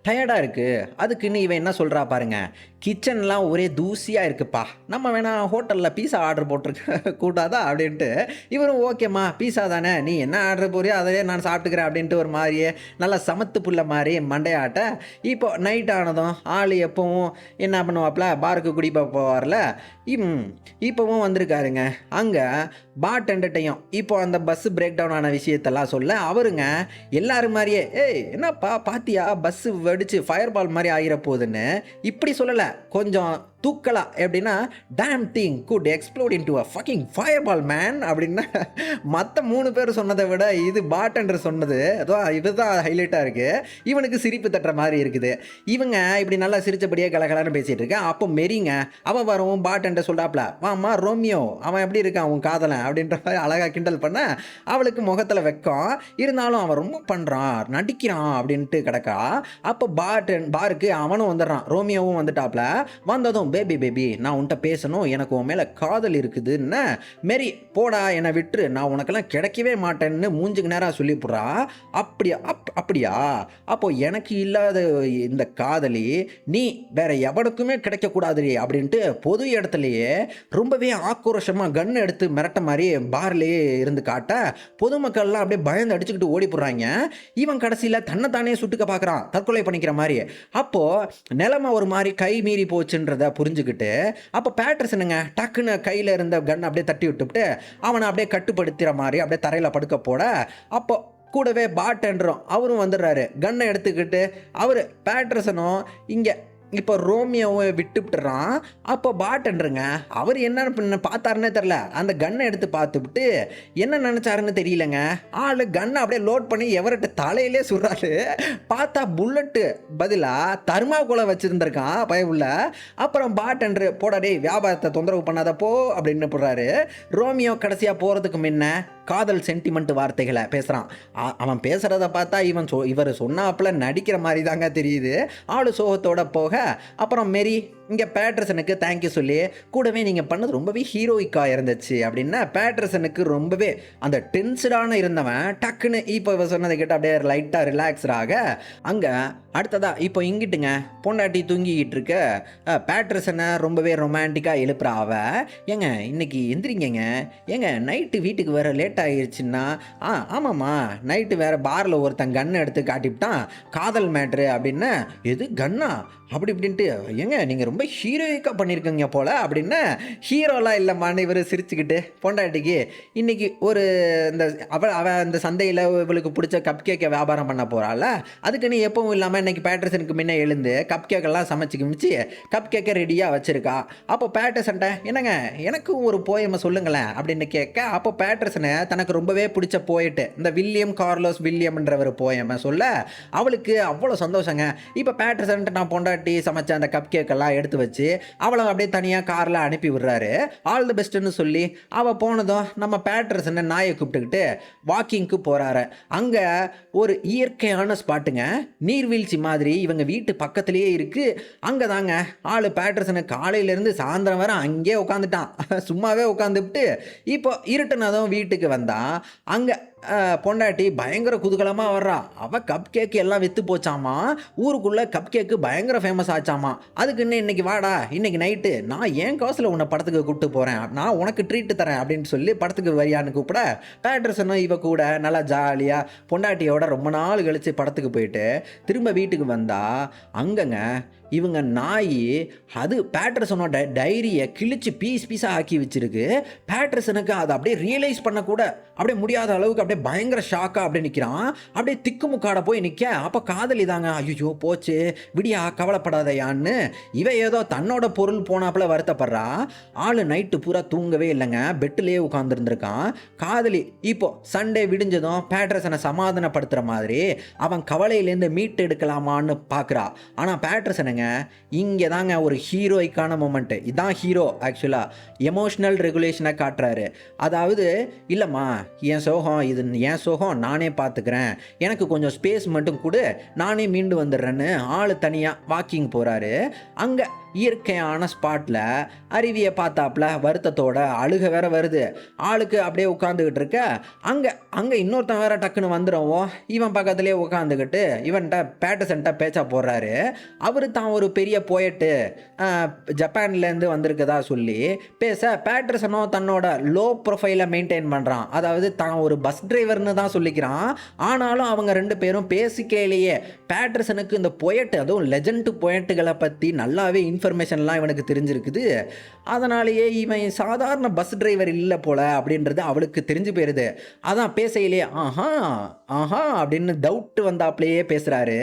டயர்டாக இருக்குது. அதுக்குன்னு இவன் என்ன சொல்கிறா பாருங்க, கிச்சன்லாம் ஒரே தூசியாக இருக்குப்பா, நம்ம வேணால் ஹோட்டலில் பீஸா ஆர்டர் போட்டிருக்க கூடாதா அப்படின்ட்டு. இவரும் ஓகேம்மா பீஸா தானே, நீ என்ன ஆர்டர் போறியோ அதையே நான் சாப்பிட்டுக்கிறேன் அப்படின்ட்டு ஒரு மாதிரியே நல்லா சமத்து புள்ள மாதிரி மண்டையாட்ட. இப்போ நைட் ஆனதும் ஆள் எப்பவும் என்ன பண்ணுவாப்ல, பாருக்கு குடிப்பா போவார்ல, இப்போவும் வந்திருக்காருங்க. அங்கே பார்டெண்டர்ட்டையும் இப்போ அந்த பஸ்ஸு பிரேக் டவுன் ஆன விஷயத்தெல்லாம் சொல்ல, அவருங்க எல்லாரும் மாதிரியே என்னப்பா பாத்தியா பஸ்ஸு வெடிச்சு ஃபயர் பால் மாதிரி ஆகிற போகுதுன்னு இப்படி சொல்லலை, கொஞ்சம் தூக்கலா எப்படின்னா damn thing good explode into a fucking fireball man அப்படின்னா மற்ற 3 பேர் சொன்னதை விட இது பார்டெண்டர் சொன்னது அதான் இதுதான் ஹைலைட்டாக இருக்குது. இவனுக்கு சிரிப்பு தட்டுற மாதிரி இருக்குது. இவங்க இப்படி நல்லா சிரிச்சபடியே கலகலன்னு பேசிகிட்டு இருக்கேன். அப்போ மெரிங்க அவன் வரவும் பார்டெண்டர் சொல்கிறாப்ல, வாம்மா ரோமியோ அவன் எப்படி இருக்கான் அவன் காதலன் அப்படின்ற மாதிரி அழகாக கிண்டல் பண்ண அவளுக்கு முகத்தில் வெக்கம் இருந்தாலும் அவன் ரொம்ப பண்ணுறான் நடிக்கிறான் அப்படின்ட்டு கிடக்கா. அப்போ பாருக்கு அவனும் வந்துடுறான், ரோமியோவும் வந்துட்டாப்ல. வந்ததும் பேபி நான் உன்கிட்ட பேசணும், எனக்கு உன் மேலே காதல் இருக்குதுன்னு. மெரி போடா என்னை விட்டுரு, நான் உனக்கெல்லாம் கிடைக்கவே மாட்டேன்னு மூஞ்சுக்கு நேரம் சொல்லிவிட்றா. அப்படியா அப்போ எனக்கு இல்லாத இந்த காதலி நீ வேற எவனுக்குமே கிடைக்கக்கூடாது அப்படின்ட்டு பொது இடத்துலையே ரொம்பவே ஆக்ரோஷமாக கன் எடுத்து மிரட்ட மாதிரி பார்லேயே இருந்து காட்ட பொதுமக்கள்லாம் அப்படியே பயந்து அடிச்சுக்கிட்டு ஓடி போடுறாங்க. இவன் கடைசியில் தன்னைத்தானே சுட்டுக்க பார்க்குறான், தற்கொலை பண்ணிக்கிற மாதிரி. அப்போது நிலைமை ஒரு மாதிரி கை மீறி போச்சுன்றதை புரிஞ்சுக்கிட்டு அப்போ பேட்டர்சனுங்க டக்குன்னு கையில் இருந்த கன் அப்படியே தட்டி விட்டுவிட்டு அவனை அப்படியே கட்டுப்படுத்துகிற மாதிரி அப்படியே தரையில் படுக்க போட அப்போ கூடவே பார்டெண்டரும் அவரும் வந்துடுறாரு கன்னை எடுத்துக்கிட்டு. அவர் பேட்டர்சனும் இங்கே இப்போ ரோமியோவை விட்டுவிட்டுறான். அப்போ பார்டெண்டருங்க அவர் என்ன பார்த்தாருன்னே தெரில, அந்த கன்னை எடுத்து பார்த்துவிட்டு என்ன நினச்சாருன்னு தெரியலங்க, ஆள் கன்னை அப்படியே லோட் பண்ணி எவர்கிட்ட தலையிலே சுடுறாரு. பார்த்தா புல்லட்டு பதிலாக தர்மாக்கோலை வச்சுருந்துருக்கான் பயவுள்ள. அப்புறம் பார்டெண்டரு போடாடே வியாபாரத்தை தொந்தரவு பண்ணாதப்போ அப்படின்னு போடுறாரு. ரோமியோ கடைசியாக போகிறதுக்கு முன்ன காதல் சென்டிமெண்ட் வார்த்தைகளை பேசுகிறான். அவன் பேசுகிறத பார்த்தா இவர் சொன்னாப்புல நடிக்கிற மாதிரி தாங்க தெரியுது. ஆளு சோகத்தோட போக அப்புறம் மெரி இங்கே பேட்டர்சனுக்கு தேங்க்யூ சொல்லி கூடவே நீங்கள் பண்ணது ரொம்பவே ஹீரோயிக்காக இருந்துச்சு அப்படின்னா பேட்டர்சனுக்கு ரொம்பவே அந்த டென்ஷனான இருந்தவன் டக்குன்னு இப்போ இவ சொன்னதை கேட்டு அப்படியே லைட்டாக ரிலாக்ஸ்டாக அங்கே அடுத்ததாக இப்போ இங்கிட்டுங்க பொண்டாட்டி தூங்கிக்கிட்டு இருக்க பேட்டர்சனை ரொம்பவே ரொமான்டிக்காக எழுப்புறா. அவ ஏங்க இன்னைக்கு எந்திரிங்கங்க, ஏங்க நைட்டு வீட்டுக்கு வேறு லேட் ஆகிடுச்சுன்னா ஆமாம்மா நைட்டு வேறு பாரில் ஒருத்தன் கன் எடுத்து காட்டிவிட்டான் காதல் மேட்ரு அப்படின்னு. எது கன்னா அப்படி இப்படின்ட்டு, ஏங்க நீங்கள் ரொம்ப ஹீரோயிக்காக பண்ணியிருக்கீங்க போல் அப்படின்னு. ஹீரோலாம் இல்லைம்மான்னு இவர் சிரிச்சுக்கிட்டு பொண்டாட்டிக்கு இன்றைக்கி ஒரு இந்த அவள் இந்த சந்தையில் இவளுக்கு பிடிச்ச கப் கேக்கை வியாபாரம் பண்ண போகிறாள், அதுக்கு நீ எப்பவும் இல்லாமல் இன்றைக்கி பேட்டர்சனுக்கு முன்னே எழுந்து கப் கேக்கெல்லாம் சமைச்சு கிமிச்சு கப் கேக்கை ரெடியாக வச்சுருக்கா. அப்போ பேட்டர்சன்ட்ட என்னங்க எனக்கும் ஒரு போயமை சொல்லுங்களேன் அப்படின்னு கேட்க, அப்போ பேட்டர்சனை தனக்கு ரொம்பவே பிடிச்ச போயிட்டு இந்த வில்லியம் கார்லோஸ் வில்லியம்ன்ற ஒரு போயமை சொல்ல அவளுக்கு அவ்வளோ சந்தோஷங்க. இப்போ பேட்டர்சன்ட்ட நான் பொண்டாட்டி சமைச்ச அந்த கப் கேக்கெல்லாம் எடுத்து வச்சு அவளை அப்படியே தனியாக காரில் அனுப்பி விடுறாரு. ஆல் தி பெஸ்ட்டுன்னு சொல்லி அவள் போனதும் நம்ம பேட்டர்சனை நாயை கூப்பிட்டுக்கிட்டு வாக்கிங்க்கு போகிறாரு. அங்கே ஒரு இயற்கையான ஸ்பாட்டுங்க, நீர்வீழ்ச்சி மாதிரி இவங்க வீட்டு பக்கத்துலேயே இருக்குது. அங்கே தாங்க ஆள் பேட்டர்சனை காலையிலேருந்து சாயந்தரம் வர அங்கேயே உட்காந்துட்டான், சும்மாவே உட்காந்துவிட்டு. இப்போ இருட்டுனதும் வீட்டுக்கு வந்தான். அங்கே பொண்டாட்டி பயங்கர குதூகலமாக வர்றா. அவள் கப் கேக்கு எல்லாம் விற்று போச்சாமா, ஊருக்குள்ளே கப் கேக்கு பயங்கர ஃபேமஸ் ஆச்சாமா. அதுக்குன்னு இன்னைக்கு வாடா இன்னைக்கு நைட்டு நான் ஏன் காசில் உன்னை படத்துக்கு கூப்பிட்டு போகிறேன், நான் உனக்கு ட்ரீட்டு தரேன் அப்படின்னு சொல்லி படத்துக்கு வரியான்னு கூப்பிட பேட்டர்சனும் இவ கூட நல்லா ஜாலியாக பொண்டாட்டியோட ரொம்ப நாள் கழித்து படத்துக்கு போயிட்டு திரும்ப வீட்டுக்கு வந்தா அங்கங்க இவங்க நாய் அது பேட்டர்சனோட டைரியை கிழிச்சு பீஸாக ஆக்கி வச்சிருக்கு. பேட்டர்சனுக்கு அதை அப்படியே ரியலைஸ் பண்ணக்கூட அப்படியே முடியாத அளவுக்கு அப்படியே பயங்கர ஷாக்காக அப்படியே நிற்கிறான். அப்படியே திக்குமுக்காட போய் நிற்க அப்போ காதலி தாங்க ஐயோ போச்சு விடியா கவலைப்படாதையான்னு இவ ஏதோ தன்னோட பொருள் போனாப்புல வருத்தப்படுறா. ஆள் நைட்டு பூரா தூங்கவே இல்லைங்க, பெட்டிலேயே உட்காந்துருந்துருக்கான். காதலி இப்போ சண்டே விடிஞ்சதும் பேட்டர்சனை சமாதானப்படுத்துகிற மாதிரி அவன் கவலையிலேருந்து மீட்டு எடுக்கலாமான்னு பார்க்குறா. ஆனால் பேட்டர்சனுங்க இங்கே தாங்க ஒரு ஹீரோய்க்கான மொமெண்ட்டு. இதுதான் ஹீரோ ஆக்சுவலாக எமோஷ்னல் ரெகுலேஷனை காட்டுறாரு. அதாவது இல்லைம்மா என் சோகம் இது என் சோகம் நானே பார்த்துக்கிறேன், எனக்கு கொஞ்சம் ஸ்பேஸ் மட்டும் கொடு நானே மீண்டு வந்துடுறேன்னு ஆள் தனியாக வாக்கிங் போகிறாரு. அங்கே இயற்கையான ஸ்பாட்டில் அருவியை பார்த்தாப்புல வருத்தத்தோட அழுக வேற வருது. ஆளுக்கு அப்படியே உட்காந்துக்கிட்டு இருக்க அங்கே இன்னொருத்தன் வேற டக்குன்னு வந்துடுவோம். இவன் பக்கத்துலேயே உட்காந்துக்கிட்டு இவன்கிட்ட பேட்டர்சன்ட்ட பேச்சா போடுறாரு. அவர் தான் ஒரு பெரிய போயட்டு ஜப்பான்லேருந்து வந்திருக்கதா சொல்லி பேச பேட்டர்சனும் தன்னோட லோ ப்ரொஃபைலை மெயின்டைன் பண்ணுறான். அதாவது தான் ஒரு பஸ் டிரைவர்னு தான் சொல்லிக்கிறான். ஆனாலும் அவங்க ரெண்டு பேரும் பேசிக்கையிலேயே பேட்டர்சனுக்கு இந்த போயட்டு அதுவும் லெஜண்ட் போயட்டுகளை பற்றி நல்லாவே இன்ஃபர்மேஷன்லாம் இவனுக்கு தெரிஞ்சிருக்குது. அதனாலேயே இவன் சாதாரண பஸ் டிரைவர் இல்லை போல அப்படின்றது அவளுக்கு தெரிஞ்சு போயிடுது. அதான் பேசையிலே ஆஹா அப்படின்னு டவுட்டு வந்தாப்லேயே பேசுகிறாரு.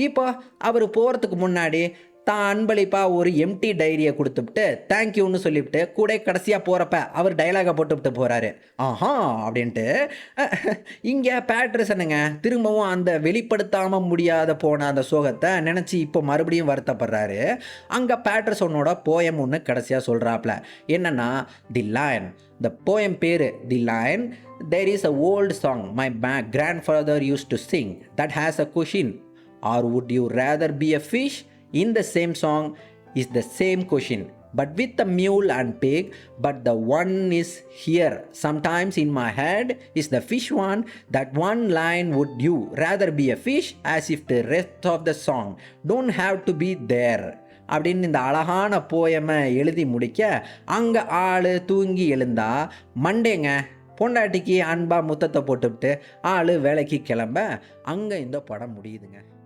இப்போ அவர் போகிறதுக்கு முன்னாடி தான் அன்பளிப்பா ஒரு எம்டி டைரியை குடுத்துப்புட்டு, தேங்க்யூன்னு சொல்லிப்புட்டு, கூட கடைசியா போறப்ப அவர் டயலாக போட்டுப்புட்டு போறாரு. ஆஹா! அப்படின்ட்டு. இங்க பேட்ரிசனுங்க திரும்பவும் அந்த வெளிப்படுத்தாம முடியாத போன அந்த சோகத்த நெனச்சு இப்போ மறுபடியும் வருத்தப்படுறாரு. அங்க பேட்ரிசனோட போயம் ஒண்ணு கடைசியா சொல்றாப்ல. என்னன்னா, தி லயன். இந்த போயம் பேரு the lion. There is a old song my grandfather used to sing that has a question. Or would you rather be a fish? In the same song is the same question, but with the mule and pig. But the one is here. Sometimes in my head is the fish one. That one line, would you rather be a fish? As if the rest of the song don't have to be there. அப்படின்னு இந்த அழகான போயமை எழுதி முடிக்க அங்கே ஆள் தூங்கி எழுந்தா மண்டேங்க பொண்டாட்டிக்கு அன்பா முத்தத்தை போட்டுவிட்டு ஆள் வேலைக்கு கிளம்ப அங்கே இந்த படம் முடியுதுங்க.